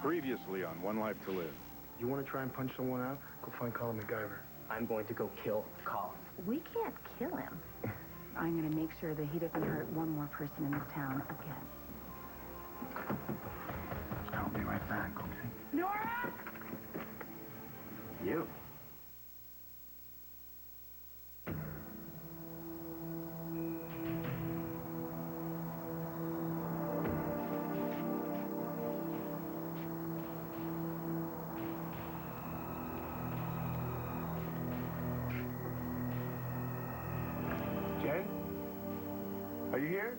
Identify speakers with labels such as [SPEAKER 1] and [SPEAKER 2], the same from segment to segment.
[SPEAKER 1] Previously on One Life to Live.
[SPEAKER 2] You want to try and punch someone out? Go find Colin MacGyver.
[SPEAKER 3] I'm going to go kill Colin.
[SPEAKER 4] We can't kill him. I'm going to make sure that he doesn't hurt one more person in this town again.
[SPEAKER 2] I'll be right back, okay?
[SPEAKER 4] Nora!
[SPEAKER 3] You?
[SPEAKER 2] Jay? Are you here?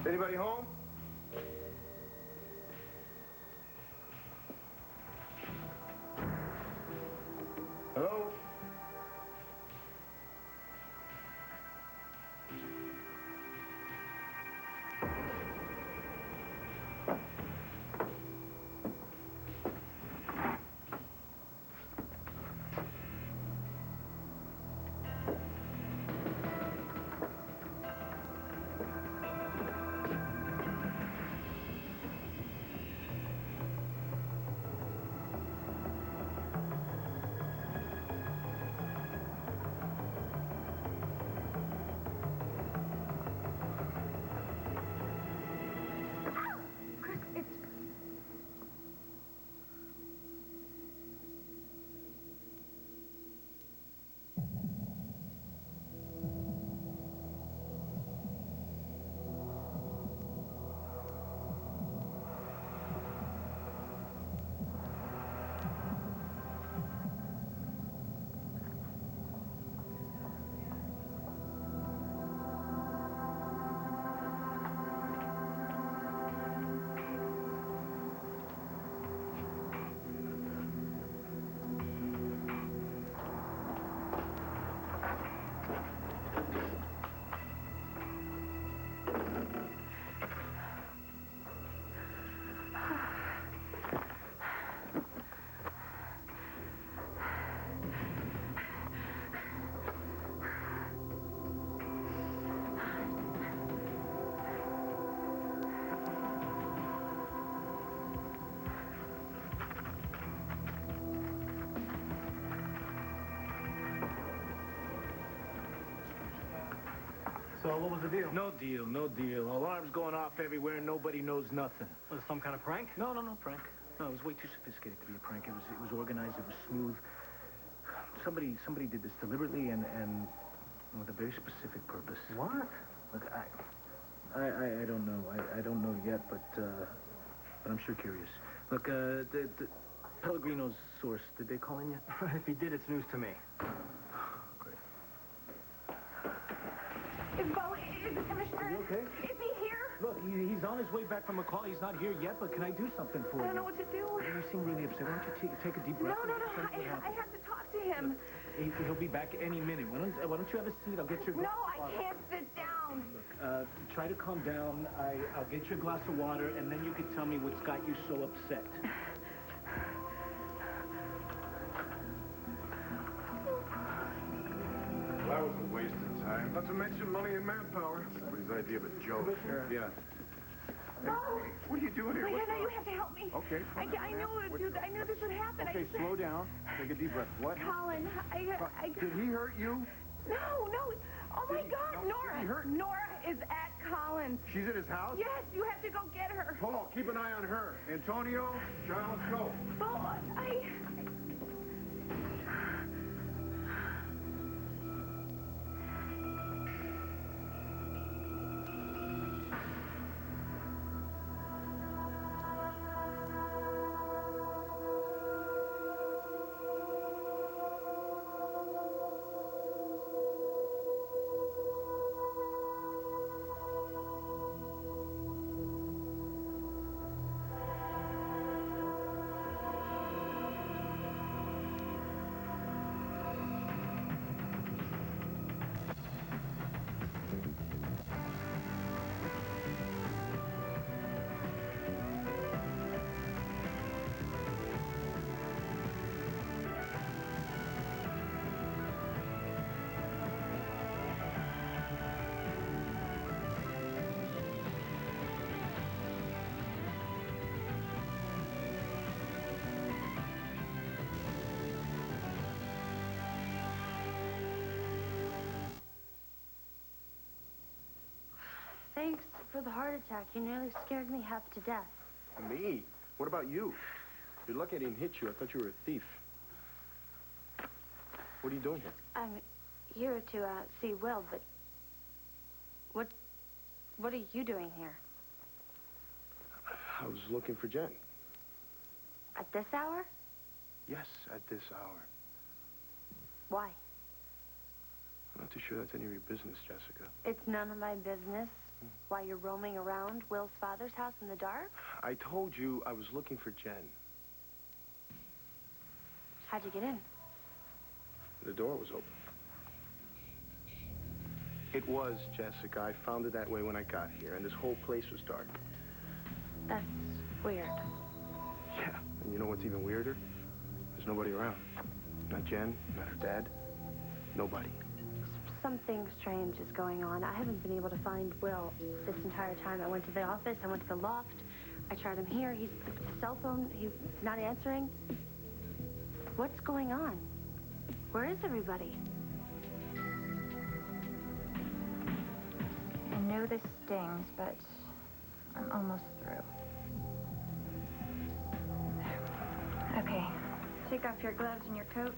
[SPEAKER 2] Is anybody home? Hello?
[SPEAKER 3] So what was the deal?
[SPEAKER 5] No deal, no deal. Alarms going off everywhere and nobody knows nothing.
[SPEAKER 3] Was it some kind of prank?
[SPEAKER 5] No, prank. No, it was way too sophisticated to be a prank. It was organized, it was smooth. Somebody did this deliberately and with a very specific purpose.
[SPEAKER 3] What?
[SPEAKER 5] Look, I don't know. I don't know yet, but I'm sure curious. Look, the Pellegrino's source, did they call in yet?
[SPEAKER 3] If he did, it's news to me.
[SPEAKER 5] Great.
[SPEAKER 4] Is the commissioner?
[SPEAKER 5] You okay?
[SPEAKER 4] Is he here?
[SPEAKER 5] Look, he's on his way back from a call. He's not here yet, but can I do something for you?
[SPEAKER 4] I don't know what to do.
[SPEAKER 5] You seem really upset. Why don't you take a deep breath?
[SPEAKER 4] No.
[SPEAKER 5] and just tell me what
[SPEAKER 4] I
[SPEAKER 5] happened?
[SPEAKER 4] have to talk to him.
[SPEAKER 5] He'll be back any minute. Why don't you have a seat? I'll get your...
[SPEAKER 4] No, I can't sit down.
[SPEAKER 5] Try to calm down. I'll get you a glass of water, and then you can tell me what's got you so upset.
[SPEAKER 1] That was a waste of time.
[SPEAKER 2] Not to mention money and manpower.
[SPEAKER 1] Somebody's idea of a joke. Yeah.
[SPEAKER 4] Oh.
[SPEAKER 1] What are you doing here?
[SPEAKER 4] Wait,
[SPEAKER 1] What's
[SPEAKER 4] I know you
[SPEAKER 1] wrong?
[SPEAKER 4] have to help me.
[SPEAKER 1] Okay, fine.
[SPEAKER 4] I knew this would happen.
[SPEAKER 1] Okay, slow down. Take a deep breath. What?
[SPEAKER 4] Colin,
[SPEAKER 1] Did he hurt you?
[SPEAKER 4] No. Oh my God,
[SPEAKER 1] no,
[SPEAKER 4] Nora.
[SPEAKER 1] did he hurt?
[SPEAKER 4] Nora is at Colin's.
[SPEAKER 1] She's at his house?
[SPEAKER 4] Yes, you have to go get her.
[SPEAKER 1] Paul, keep an eye on her. Antonio, John, let's go.
[SPEAKER 4] Oh,
[SPEAKER 6] for the heart attack. You nearly scared me half to death.
[SPEAKER 2] Me? What about you? You're lucky I didn't hit you. I thought you were a thief. What are you doing here?
[SPEAKER 6] I'm here to see Will, but what are you doing here?
[SPEAKER 2] I was looking for Jen.
[SPEAKER 6] At this hour?
[SPEAKER 2] Yes, at this hour.
[SPEAKER 6] Why?
[SPEAKER 2] I'm not too sure that's any of your business, Jessica.
[SPEAKER 6] It's none of my business why you're roaming around Will's father's house in the dark.
[SPEAKER 2] I told you I was looking for Jen.
[SPEAKER 6] How'd you get in?
[SPEAKER 2] The door was open. It was, Jessica. I found it that way when I got here, and this whole place was dark.
[SPEAKER 6] That's weird.
[SPEAKER 2] Yeah, and you know what's even weirder? There's nobody around. Not Jen, not her dad. Nobody.
[SPEAKER 6] Something strange is going on. I haven't been able to find Will this entire time. I went to the office, I went to the loft. I tried him here. His cell phone, he's not answering. What's going on? Where is everybody?
[SPEAKER 7] I know this stings, but I'm almost through. Okay, take off your gloves and your coat.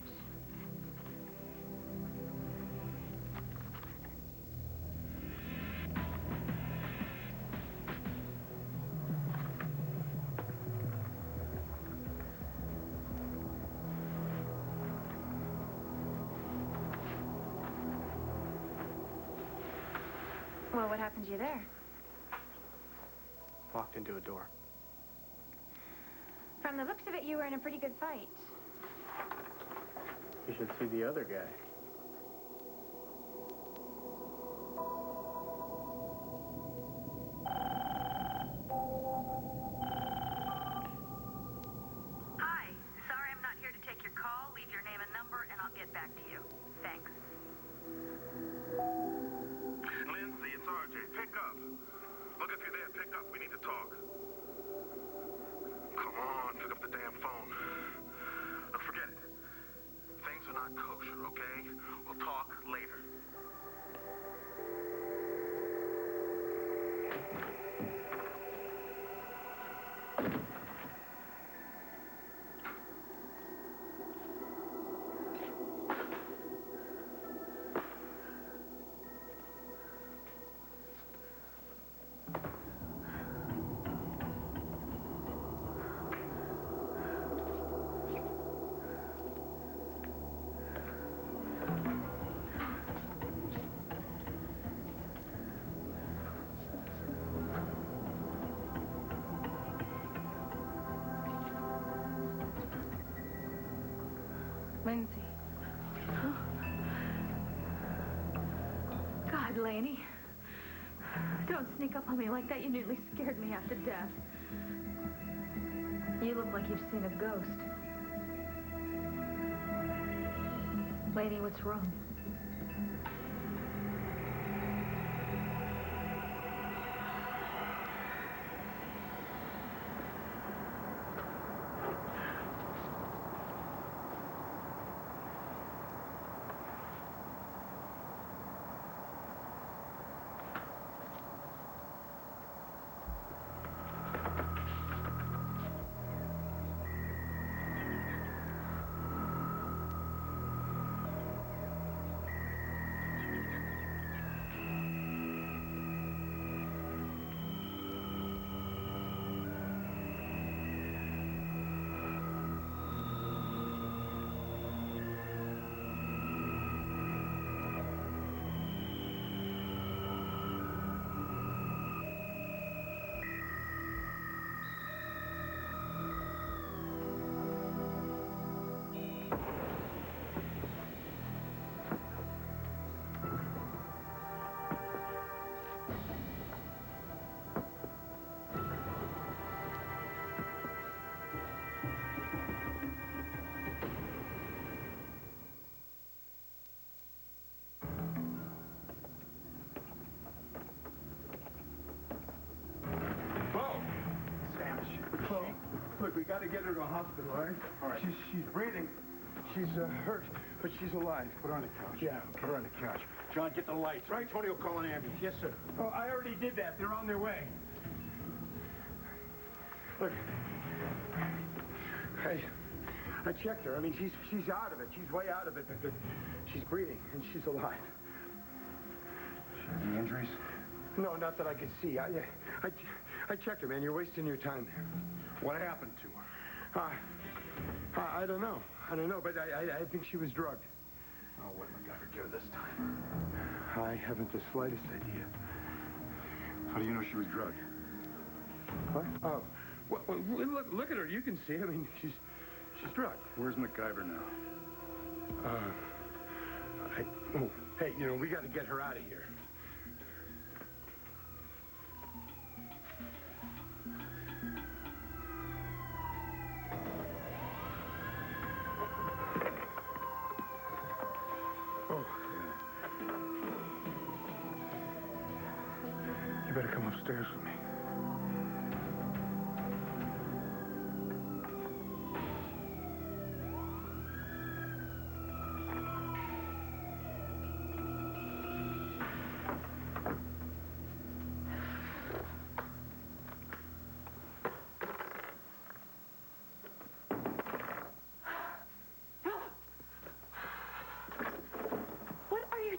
[SPEAKER 7] Well, what happened to you there?
[SPEAKER 2] Walked into a door.
[SPEAKER 7] From the looks of it, you were in a pretty good fight.
[SPEAKER 3] You should see the other guy.
[SPEAKER 8] Hi. Sorry I'm not here to take your call. Leave your name and number, and I'll get back to you. Thanks.
[SPEAKER 1] Lindsay, it's RJ. Pick up. Look, if you're there, pick up. We need to talk. Come on, pick up the damn phone. Look, forget it. Things are not kosher, okay? We'll talk later.
[SPEAKER 4] Lindsay.
[SPEAKER 7] God, Laney. Don't sneak up on me like that. You nearly scared me half to death. You look like you've seen a ghost. Laney, what's wrong?
[SPEAKER 1] Look, we got to get her to a hospital, all right?
[SPEAKER 2] All right.
[SPEAKER 1] She's breathing.
[SPEAKER 2] She's hurt, but she's alive.
[SPEAKER 9] Put her on the couch.
[SPEAKER 2] Yeah.
[SPEAKER 9] Put her on the couch. John, get the lights. Right? Tony will call an ambulance.
[SPEAKER 2] Yes, sir.
[SPEAKER 9] Oh, I already did that. They're on their way.
[SPEAKER 2] Look. I checked her. I mean, she's out of it. She's way out of it. But she's breathing, and she's alive.
[SPEAKER 9] Any injuries?
[SPEAKER 2] No, not that I can see. I checked her, man. You're wasting your time there.
[SPEAKER 9] What happened to her?
[SPEAKER 2] I don't know. I don't know, but I think she was drugged.
[SPEAKER 9] Oh, what MacGyver do this time?
[SPEAKER 2] I haven't the slightest idea.
[SPEAKER 9] How do you know she was drugged?
[SPEAKER 2] What? Oh. Well, look at her. You can see. I mean, she's drugged.
[SPEAKER 9] Where's MacGyver now?
[SPEAKER 2] Hey, you know, we got to get her out of here. Oh. You better come upstairs with me.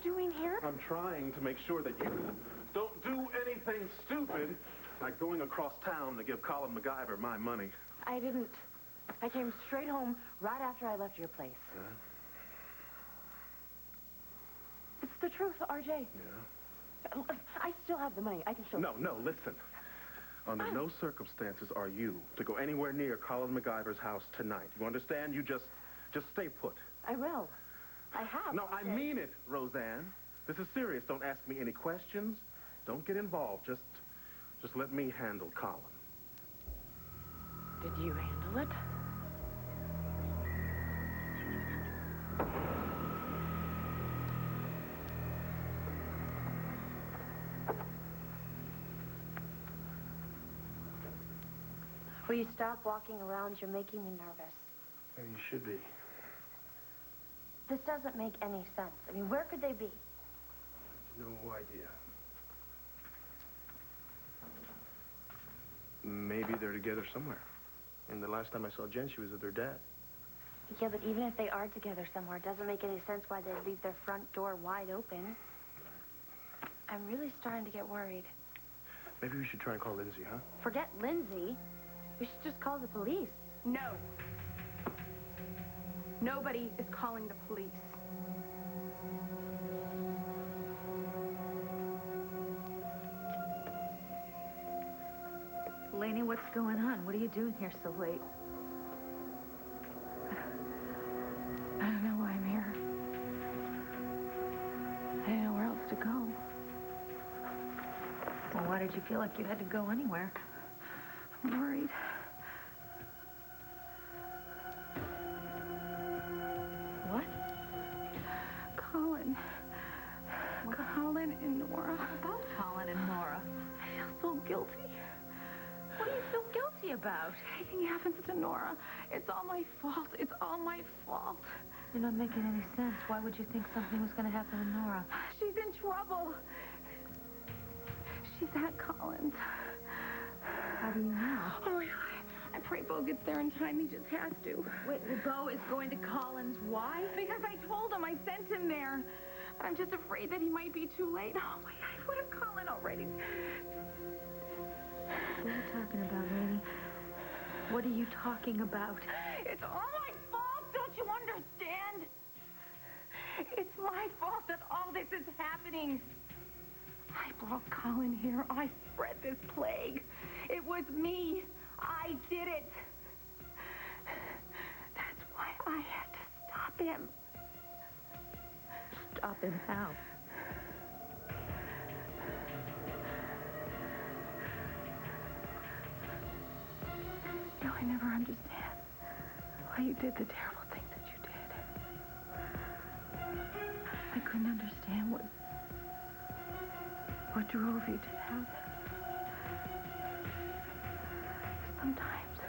[SPEAKER 6] Doing here?
[SPEAKER 1] I'm trying to make sure that you don't do anything stupid, like going across town to give Colin MacGyver my money.
[SPEAKER 6] I didn't. I came straight home right after I left your place. It's the truth, RJ.
[SPEAKER 1] Yeah?
[SPEAKER 6] I still have the money. I can show you.
[SPEAKER 1] No, listen. Under no circumstances are you to go anywhere near Colin MacGyver's house tonight. You understand? You just stay put.
[SPEAKER 6] I will. I have.
[SPEAKER 1] No, I mean it, Roseanne. This is serious. Don't ask me any questions. Don't get involved. Just let me handle Colin.
[SPEAKER 6] Did you handle it? Will you stop walking around? You're making me nervous.
[SPEAKER 2] Maybe you should be.
[SPEAKER 6] This doesn't make any sense. I mean, where could they be?
[SPEAKER 2] No idea. Maybe they're together somewhere. And the last time I saw Jen, she was with her dad.
[SPEAKER 6] Yeah, but even if they are together somewhere, it doesn't make any sense why they'd leave their front door wide open. I'm really starting to get worried.
[SPEAKER 2] Maybe we should try and call Lindsay, huh?
[SPEAKER 6] Forget Lindsay. We should just call the police.
[SPEAKER 4] No. Nobody is calling the police.
[SPEAKER 7] Lainey, what's going on? What are you doing here so late?
[SPEAKER 4] I don't know why I'm here. I didn't know where else to go.
[SPEAKER 7] Well, why did you feel like you had to go anywhere?
[SPEAKER 4] I'm worried.
[SPEAKER 7] What?
[SPEAKER 4] Colin. Colin and Nora.
[SPEAKER 7] What about Colin and Nora?
[SPEAKER 4] I feel so guilty.
[SPEAKER 7] What do you feel guilty about?
[SPEAKER 4] Anything happens to Nora, it's all my fault. It's all my fault.
[SPEAKER 7] You're not making any sense. Why would you think something was going to happen to Nora?
[SPEAKER 4] She's in trouble. She's at Colin's.
[SPEAKER 7] How do you know?
[SPEAKER 4] Oh, my God. I pray Bo gets there in time. He just has to.
[SPEAKER 7] Wait, Bo is going to Colin's. Why?
[SPEAKER 4] Because I told him. I sent him there. I'm just afraid that he might be too late. Oh, my God. What if Colin already...
[SPEAKER 7] What are you talking about, Lainey? What are you talking about?
[SPEAKER 4] It's all my fault. Don't you understand? It's my fault that all this is happening. I brought Colin here. I spread this plague. It was me. I did it. That's why I had to stop him.
[SPEAKER 7] Stop him how?
[SPEAKER 4] I never understand why you did the terrible thing that you did. I couldn't understand what drove you to that. Sometimes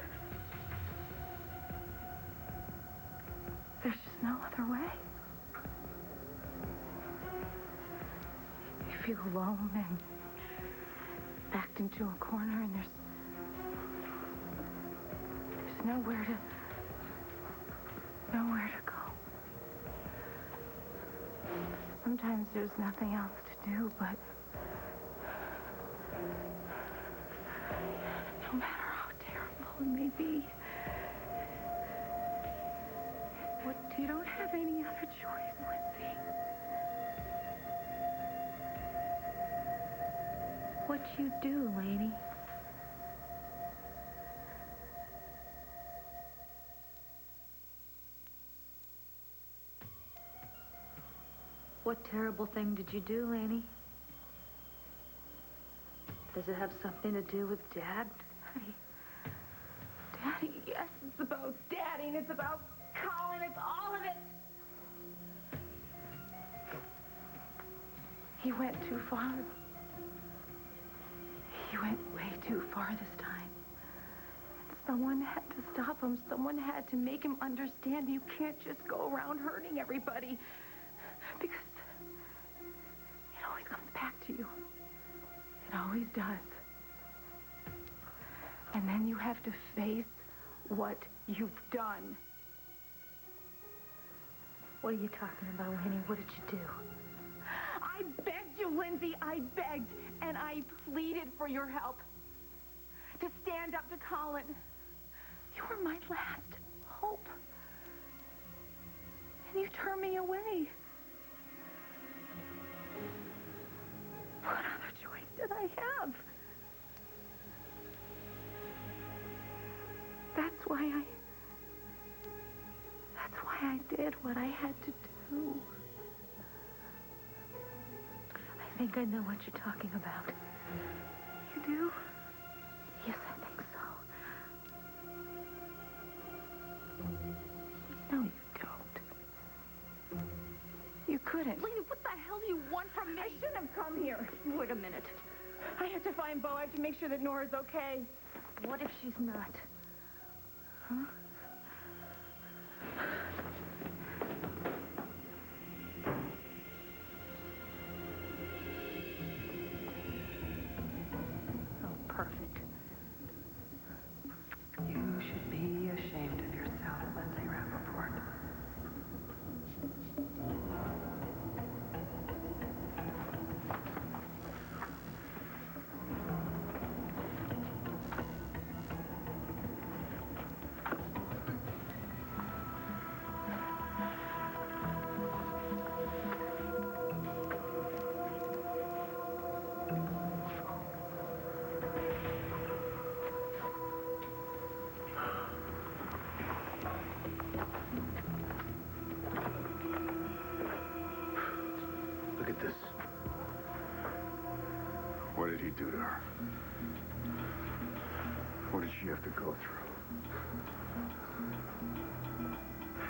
[SPEAKER 4] there's just no other way. You feel alone and backed into a corner, and there's nowhere to go. Sometimes there's nothing else to do, but no matter how terrible it may be, you don't have any other choice, Lindsay.
[SPEAKER 7] What you do, lady? What terrible thing did you do, Laney? Does it have something to do with Dad?
[SPEAKER 4] Daddy, yes, it's about Daddy, and it's about Colin, it's all of it. He went too far. He went way too far this time. Someone had to stop him. Someone had to make him understand you can't just go around hurting everybody. Because it always comes back to you. It always does. And then you have to face what you've done.
[SPEAKER 7] What are you talking about, Laney? What did you do?
[SPEAKER 4] I begged you, Lindsay. I begged, and I pleaded for your help. To stand up to Colin. You were my last hope. And you turned me away. What other choice did I have? That's why I did what I had to do.
[SPEAKER 7] I think I know what you're talking about.
[SPEAKER 4] You do?
[SPEAKER 7] Yes, I think so.
[SPEAKER 4] No, you don't. You couldn't.
[SPEAKER 7] Laney, what the hell do you want from me?
[SPEAKER 4] I shouldn't have come here.
[SPEAKER 7] Wait a minute.
[SPEAKER 4] I have to find Bo. I have to make sure that Nora's okay.
[SPEAKER 7] What if she's not?
[SPEAKER 4] Huh?
[SPEAKER 7] Oh, perfect.
[SPEAKER 10] You should be ashamed of yourself, Lindsay Rappaport.
[SPEAKER 2] Look at this.
[SPEAKER 9] What did he do to her? What did she have to go through?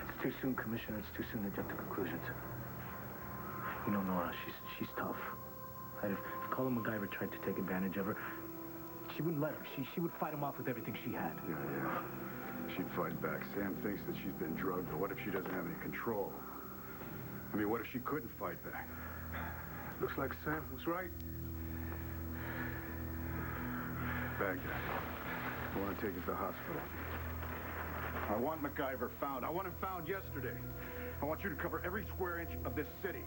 [SPEAKER 5] It's too soon, Commissioner. It's too soon to jump to conclusions. You know, Nora, she's tough. And if Colin MacGyver tried to take advantage of her, she wouldn't let him. She would fight him off with everything she had.
[SPEAKER 9] Yeah. She'd fight back. Sam thinks that she's been drugged, but what if she doesn't have any control? I mean, what if she couldn't fight back?
[SPEAKER 2] Looks like Sam was right.
[SPEAKER 9] Baghdad, I want to take you to the hospital. I want MacGyver found. I want him found yesterday. I want you to cover every square inch of this city.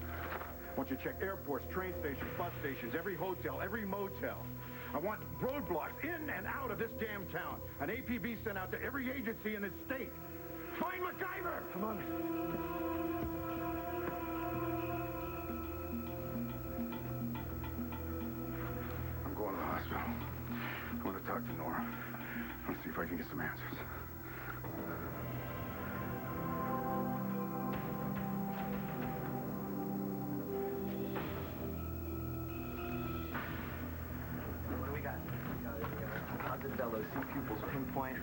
[SPEAKER 9] I want you to check airports, train stations, bus stations, every hotel, every motel. I want roadblocks in and out of this damn town. An APB sent out to every agency in this state. Find MacGyver!
[SPEAKER 2] Come on.
[SPEAKER 9] I'm going to the hospital. I want to talk to Nora. I want to see if I can get some answers.
[SPEAKER 3] What do we got? Positive LOC pupils pinpoint,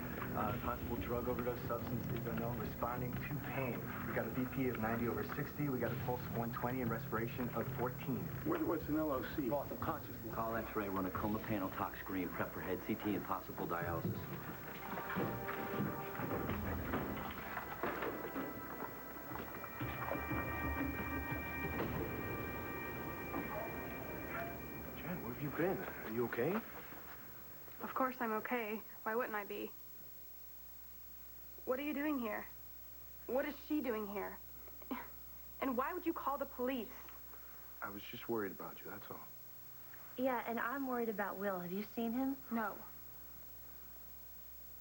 [SPEAKER 3] possible drug overdose, substance unknown, responding to pain. We got a BP of 90/60. We got a pulse of 120 and respiration of 14.
[SPEAKER 2] What's an LOC?
[SPEAKER 3] Loss of consciousness.
[SPEAKER 11] Call X-ray, run a coma panel, tox screen, prep for head CT, and possible dialysis.
[SPEAKER 2] been? Are you okay?
[SPEAKER 12] Of course I'm okay. Why wouldn't I be? What are you doing here? What is she doing here? And why would you call the police?
[SPEAKER 2] I was just worried about you, that's all.
[SPEAKER 6] Yeah, and I'm worried about Will. Have you seen him?
[SPEAKER 12] No.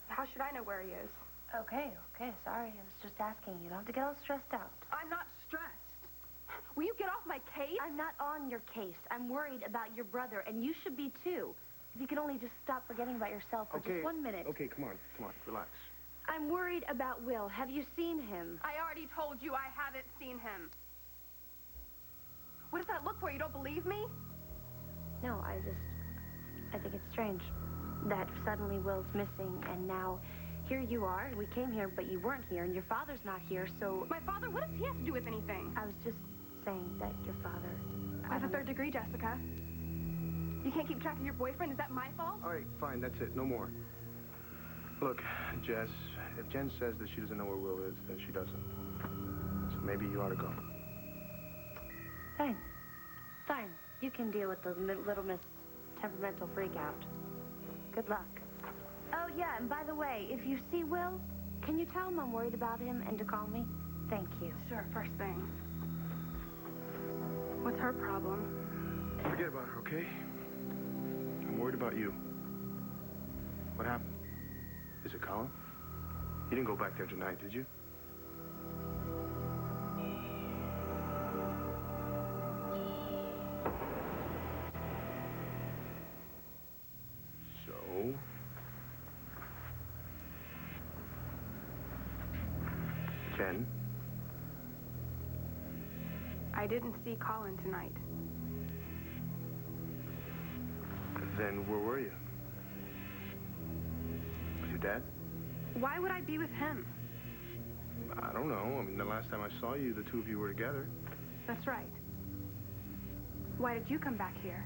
[SPEAKER 12] How should I know where he is?
[SPEAKER 6] Okay, sorry. I was just asking. You don't have to get all stressed out.
[SPEAKER 12] I'm not stressed. Will you get off my case?
[SPEAKER 6] I'm not on your case. I'm worried about your brother, and you should be too. If you could only just stop forgetting about yourself for just 1 minute.
[SPEAKER 2] Okay, come on, relax.
[SPEAKER 6] I'm worried about Will. Have you seen him?
[SPEAKER 12] I already told you I haven't seen him. What does that look for? You don't believe me?
[SPEAKER 6] No, I think it's strange that suddenly Will's missing, and now here you are. We came here, but you weren't here, and your father's not here, so...
[SPEAKER 12] My father? What does he have to do with anything?
[SPEAKER 6] I was just saying that your father...
[SPEAKER 12] I have a third degree, Jessica. You can't keep track of your boyfriend? Is that my fault?
[SPEAKER 2] All right, fine, that's it. No more. Look, Jess, if Jen says that she doesn't know where Will is, then she doesn't. So maybe you ought to go.
[SPEAKER 6] Fine. You can deal with the Little Miss temperamental freak-out. Good luck. Oh, yeah, and by the way, if you see Will, can you tell him I'm worried about him and to call me? Thank you.
[SPEAKER 12] Sure, first thing. What's her problem?
[SPEAKER 2] Forget about her, okay? I'm worried about you. What happened? Is it Colin? You didn't go back there tonight, did you? So... Jen?
[SPEAKER 12] I didn't see Colin tonight.
[SPEAKER 2] Then where were you? With your dad?
[SPEAKER 12] Why would I be with him?
[SPEAKER 2] I don't know. I mean, the last time I saw you, the two of you were together.
[SPEAKER 12] That's right. Why did you come back here?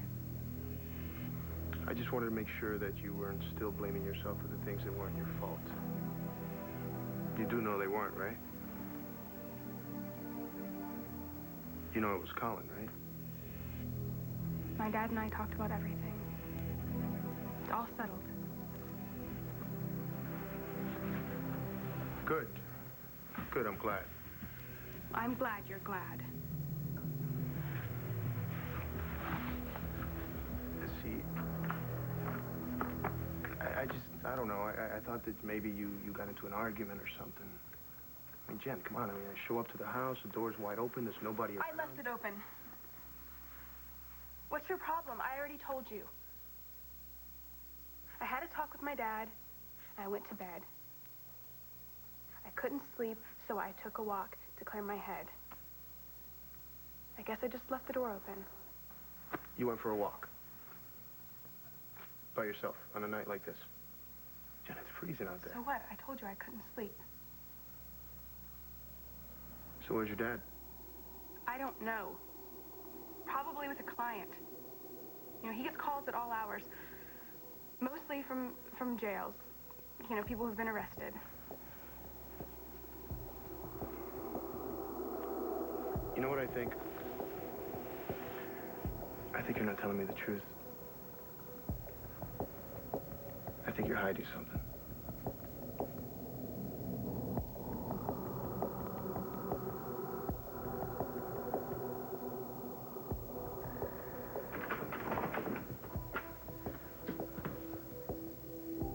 [SPEAKER 2] I just wanted to make sure that you weren't still blaming yourself for the things that weren't your fault. You do know they weren't, right? You know it was Colin, right?
[SPEAKER 12] My dad and I talked about everything. It's all settled.
[SPEAKER 2] Good. Good, I'm glad.
[SPEAKER 12] I'm glad you're glad.
[SPEAKER 2] See, I don't know. I thought that maybe you got into an argument or something. I mean, Jen, come on. I mean, I show up to the house, the door's wide open, there's nobody around.
[SPEAKER 12] I left it open. What's your problem? I already told you. I had a talk with my dad, and I went to bed. I couldn't sleep, so I took a walk to clear my head. I guess I just left the door open.
[SPEAKER 2] You went for a walk? By yourself, on a night like this? Jen, it's freezing out there.
[SPEAKER 12] So what? I told you I couldn't sleep.
[SPEAKER 2] So where's your dad?
[SPEAKER 12] I don't know. Probably with a client. You know, he gets calls at all hours. Mostly from jails. You know, people who've been arrested.
[SPEAKER 2] You know what I think? I think you're not telling me the truth. I think you're hiding something.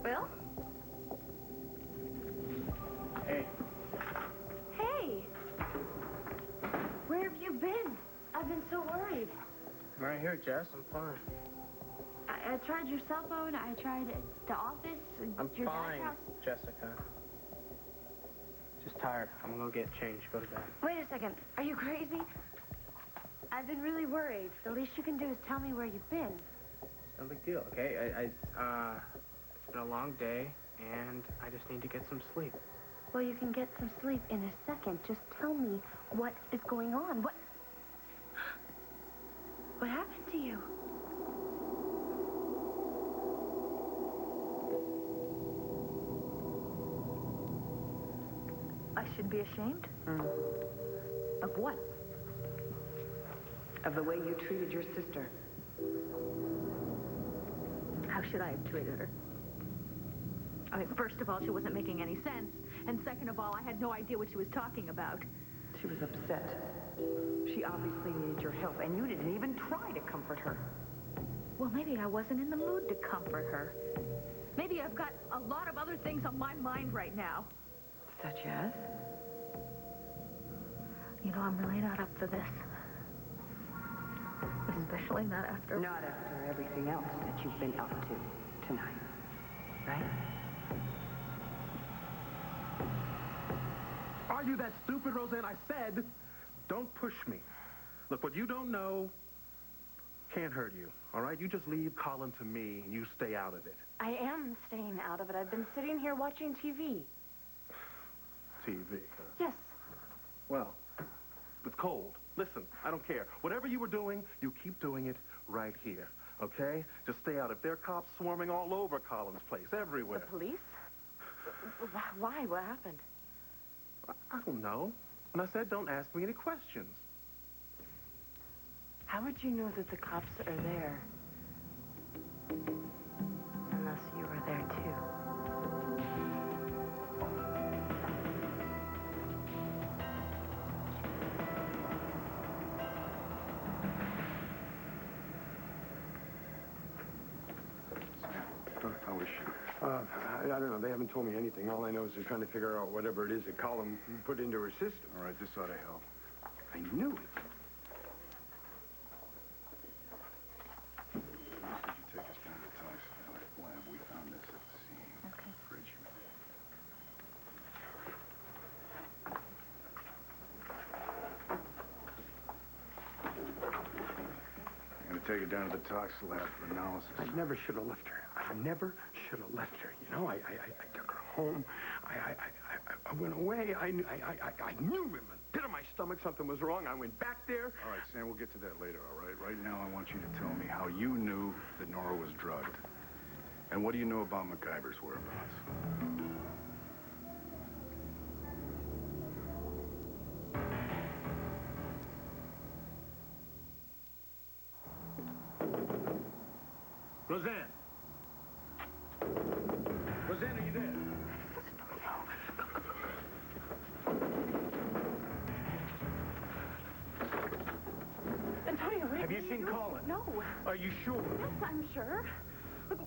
[SPEAKER 6] Will?
[SPEAKER 5] Hey.
[SPEAKER 6] Hey! Where have you been? I've been so worried.
[SPEAKER 5] I'm right here, Jess. I'm fine.
[SPEAKER 6] I tried your cell phone. I tried the office.
[SPEAKER 5] I'm
[SPEAKER 6] your
[SPEAKER 5] fine,
[SPEAKER 6] dad's house.
[SPEAKER 5] Jessica. Just tired. I'm gonna go get changed. Go to bed.
[SPEAKER 6] Wait a second. Are you crazy? I've been really worried. The least you can do is tell me where you've been.
[SPEAKER 5] No big deal, okay? It's been a long day, and I just need to get some sleep.
[SPEAKER 6] Well, you can get some sleep in a second. Just tell me what is going on. What happened to you?
[SPEAKER 10] I should be ashamed? Of what? Of the way you treated your sister.
[SPEAKER 7] How should I have treated her? I mean, first of all, she wasn't making any sense. And second of all, I had no idea what she was talking about.
[SPEAKER 10] She was upset. She obviously needed your help, and you didn't even try to comfort her.
[SPEAKER 7] Well, maybe I wasn't in the mood to comfort her. Maybe I've got a lot of other things on my mind right now.
[SPEAKER 10] Such as?
[SPEAKER 7] You know, I'm really not up for this. Especially not after...
[SPEAKER 10] Not after everything else that you've been up to tonight, right?
[SPEAKER 2] Are you that stupid, Roseanne? I said, don't push me. Look, what you don't know can't hurt you, all right? You just leave Colin to me, and you stay out of it.
[SPEAKER 6] I am staying out of it. I've been sitting here watching TV.
[SPEAKER 2] TV?
[SPEAKER 6] Yes.
[SPEAKER 2] Well, it's cold. Listen, I don't care. Whatever you were doing, you keep doing it right here, okay? Just stay out. If there are cops swarming all over Colin's place, everywhere.
[SPEAKER 6] The police? Why? What happened?
[SPEAKER 2] I don't know. And I said, don't ask me any questions.
[SPEAKER 6] How would you know that the cops are there? Unless you were there, too.
[SPEAKER 9] How is she?
[SPEAKER 2] I don't know. They haven't told me anything. All I know is they're trying to figure out whatever it is that Colin put into her system.
[SPEAKER 9] All right, this ought to help.
[SPEAKER 2] I knew it.
[SPEAKER 9] Could you take us down to the toxic lab? We found this at the scene. Okay. Fridge. I'm going to take her down to the toxic lab for analysis.
[SPEAKER 2] I never should have left her. I never should have left her. You know, I took her home. I went away. I knew in the pit of my stomach something was wrong. I went back there.
[SPEAKER 9] All right, Sam, we'll get to that later, all right? Right now, I want you to tell me how you knew that Nora was drugged. And what do you know about MacGyver's whereabouts?
[SPEAKER 5] Roseanne! Roseanne, are you there?
[SPEAKER 6] Antonio,
[SPEAKER 5] Have you seen Colin?
[SPEAKER 6] No.
[SPEAKER 5] Are you sure?
[SPEAKER 6] Yes, I'm sure. Look,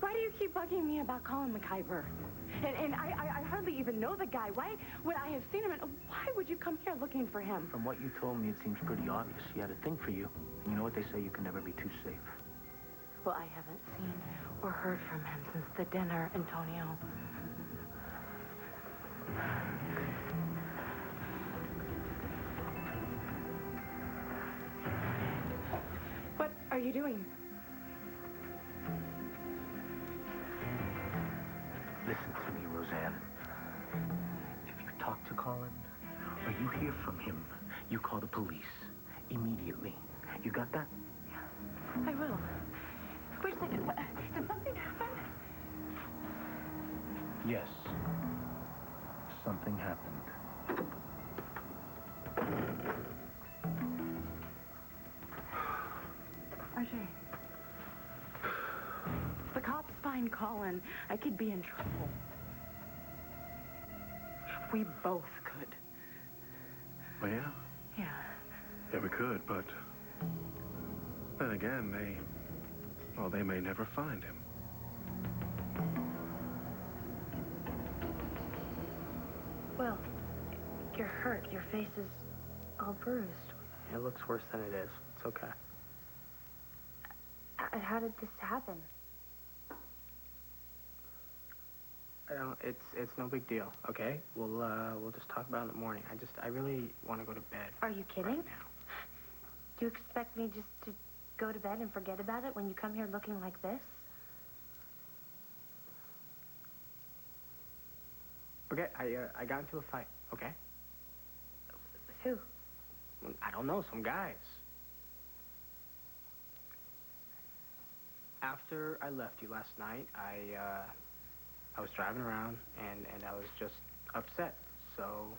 [SPEAKER 6] why do you keep bugging me about Colin MacGyver? And I hardly even know the guy. Why would I have seen him? And why would you come here looking for him?
[SPEAKER 5] From what you told me, it seems pretty obvious. He had a thing for you. You know what they say, you can never be too safe.
[SPEAKER 6] Well, I haven't seen or heard from him since the dinner, Antonio. What are you doing?
[SPEAKER 5] Listen to me, Roseanne. If you talk to Colin, or you hear from him, you call the police. Immediately. You got that?
[SPEAKER 6] Yeah, I will. Wait a second. Did something happen?
[SPEAKER 5] Yes. Something happened.
[SPEAKER 6] RJ. If the cops find Colin, I could be in trouble. We both could.
[SPEAKER 2] Oh, yeah?
[SPEAKER 6] Yeah.
[SPEAKER 2] Yeah, we could, but then again, they may never find him.
[SPEAKER 6] Well, you're hurt. Your face is all bruised.
[SPEAKER 3] It looks worse than it is. It's okay.
[SPEAKER 6] How did this happen?
[SPEAKER 3] It's no big deal, okay? We'll just talk about it in the morning. I really want to go to bed.
[SPEAKER 6] Are you kidding?
[SPEAKER 3] Right now.
[SPEAKER 6] Do you expect me just to go to bed and forget about it when you come here looking like this?
[SPEAKER 3] Okay, I got into a fight, okay?
[SPEAKER 6] Who?
[SPEAKER 3] I don't know, some guys. After I left you last night, I was driving around and I was just upset. So,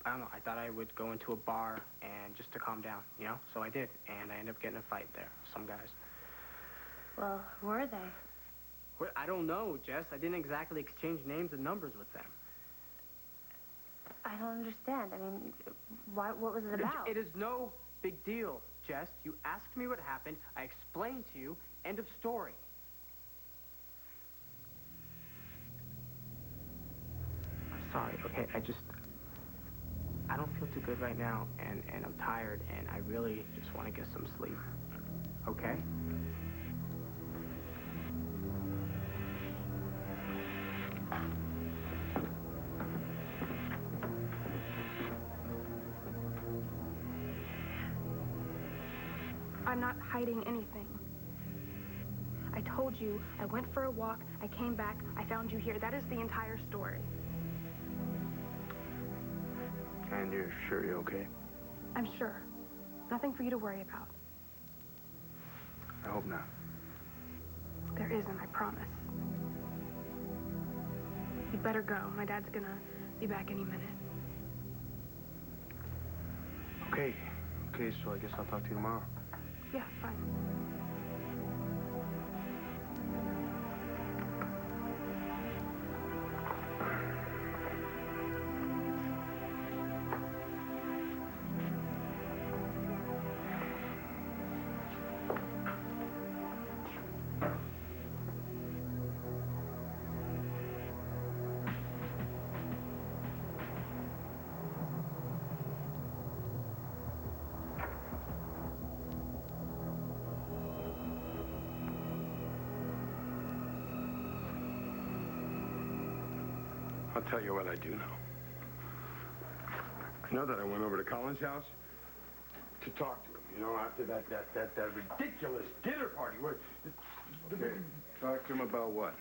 [SPEAKER 3] I don't know, I thought I would go into a bar and just to calm down, you know? So I did, and I ended up getting in a fight there, some guys.
[SPEAKER 6] Well, who were they?
[SPEAKER 13] Well, I don't know, Jess. I didn't exactly exchange names and numbers with them.
[SPEAKER 6] I don't understand. I mean, what was it about?
[SPEAKER 13] It is no big deal, Jess. You asked me what happened. I explained to you. End of story. I'm sorry, okay? I don't feel too good right now, and I'm tired, and I really just want to get some sleep. Okay?
[SPEAKER 12] I'm not hiding anything. I told you, I went for a walk, I came back, I found you here. That is the entire story.
[SPEAKER 5] And you're sure you're okay?
[SPEAKER 12] I'm sure. Nothing for you to worry about.
[SPEAKER 5] I hope not.
[SPEAKER 12] There isn't, I promise. You'd better go. My dad's gonna be back any minute.
[SPEAKER 5] Okay, so I guess I'll talk to you tomorrow.
[SPEAKER 12] Yeah, fine.
[SPEAKER 9] I'll tell you what I do know. I know that I went over to Colin's house to talk to him, you know, after that ridiculous dinner party where... Okay, talk to him about what?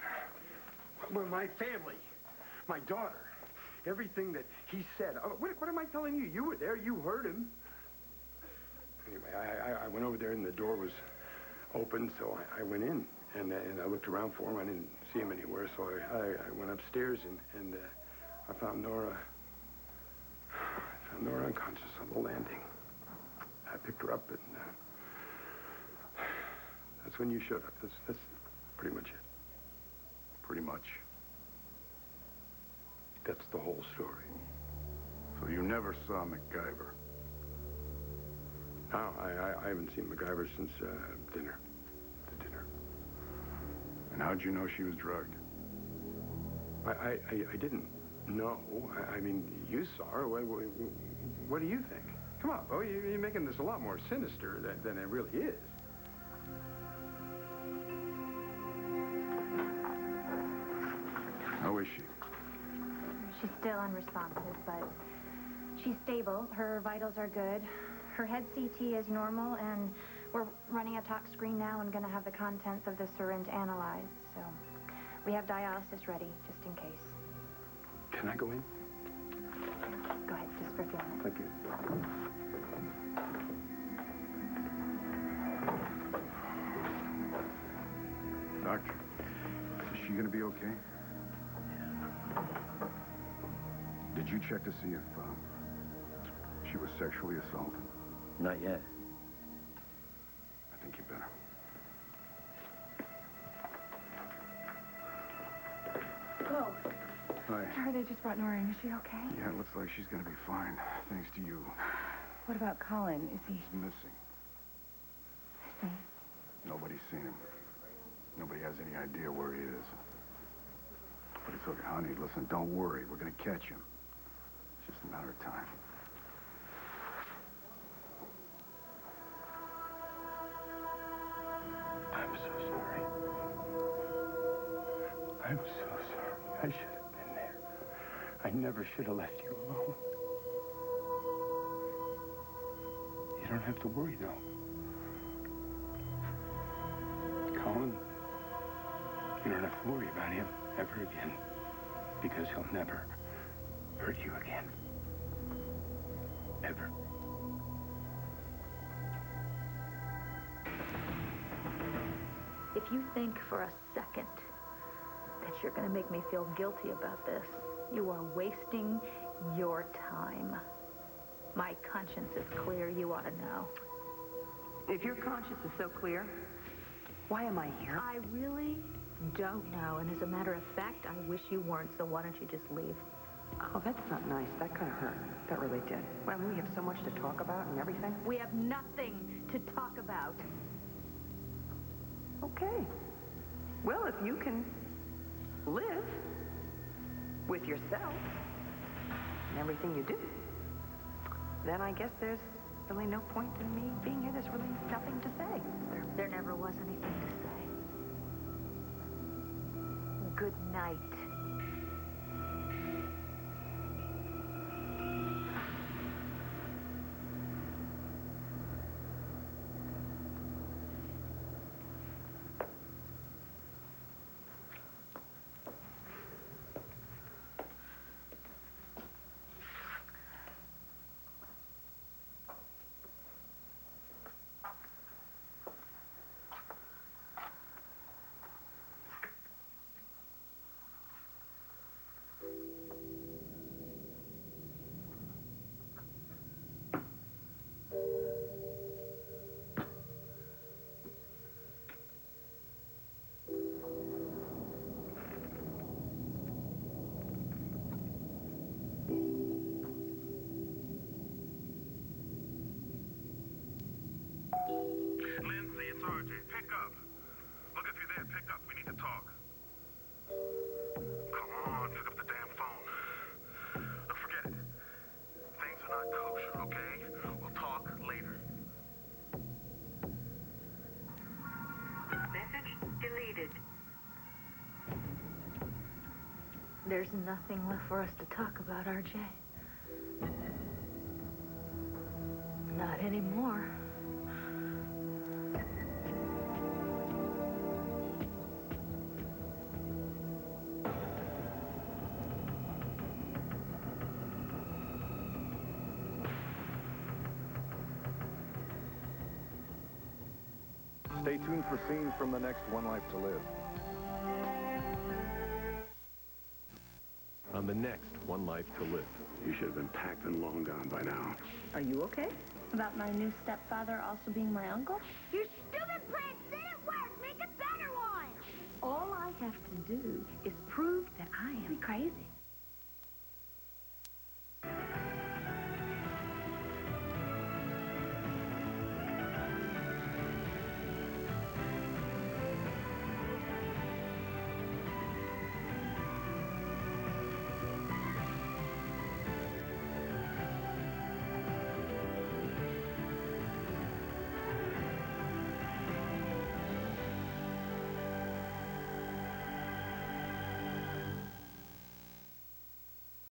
[SPEAKER 2] Well, my family, my daughter, everything that he said. What am I telling you? You were there. You heard him.
[SPEAKER 9] Anyway, I went over there and the door was open, so I went in. And I looked around for him. I didn't see him anywhere, so I went upstairs and I found Nora. Unconscious on the landing. I picked her up, and that's when you showed up. That's pretty much it. Pretty much. That's the whole story. So you never saw MacGyver? No, I haven't seen MacGyver since dinner. The dinner. And how'd you know she was drugged? I didn't know. I mean, you saw her. What do you think? Come on, Bo. You're making this a lot more sinister than it really is. How is she?
[SPEAKER 7] She's still unresponsive, but she's stable. Her vitals are good. Her head CT is normal, and we're running a tox screen now and going to have the contents of the syringe analyzed. So we have dialysis ready, just in case.
[SPEAKER 9] Can I go in?
[SPEAKER 7] Go ahead, just for a few minutes.
[SPEAKER 9] Thank you. Doctor, is she going to be okay? Did you check to see if she was sexually assaulted?
[SPEAKER 11] Not yet.
[SPEAKER 9] I think you better.
[SPEAKER 6] Go.
[SPEAKER 9] Hi.
[SPEAKER 6] Sorry, they just brought Nora in. Is she okay?
[SPEAKER 9] Yeah, it looks like she's going to be fine, thanks to you.
[SPEAKER 6] What about Colin? Is he...
[SPEAKER 9] He's missing.
[SPEAKER 6] Is he?
[SPEAKER 9] Nobody's seen him. Nobody has any idea where he is. But it's okay, honey. Listen, don't worry. We're going to catch him. It's just a matter of time.
[SPEAKER 2] I'm so sorry. I'm so sorry. I should have been there. I never should have left you alone. You don't have to worry, though. Colin, you don't have to worry about him ever again, because he'll never hurt you again. Ever.
[SPEAKER 7] If you think for a second that you're going to make me feel guilty about this, you are wasting your time. My conscience is clear. You ought to know.
[SPEAKER 10] If your conscience is so clear, Why am I here?
[SPEAKER 14] I really don't know, and as a matter of fact, I wish you weren't, so why don't you just leave?
[SPEAKER 10] Oh, that's not nice. That kind of hurt. That really did. Well, we have so much to talk about and everything.
[SPEAKER 14] We have nothing to talk about.
[SPEAKER 10] Okay. Well, if you can live with yourself and everything you do, then I guess there's really no point in me being here. There's really nothing to say.
[SPEAKER 14] There never was anything to say. Good night.
[SPEAKER 1] Lindsay, it's RJ. Pick up. Look, if you're there, pick up. We need to talk. Come on, pick up the damn phone. Look, forget it. Things are not kosher, okay? We'll talk later.
[SPEAKER 8] Message deleted.
[SPEAKER 14] There's nothing left for us to talk about, RJ. Not anymore.
[SPEAKER 9] Stay tuned for scenes from the next One Life to Live.
[SPEAKER 2] On the next One Life to Live.
[SPEAKER 9] You should have been packed and long gone by now.
[SPEAKER 6] Are you okay? About my new stepfather also being my uncle?
[SPEAKER 4] You stupid prank didn't work! Make a better one!
[SPEAKER 14] All I have to do is prove that I am crazy.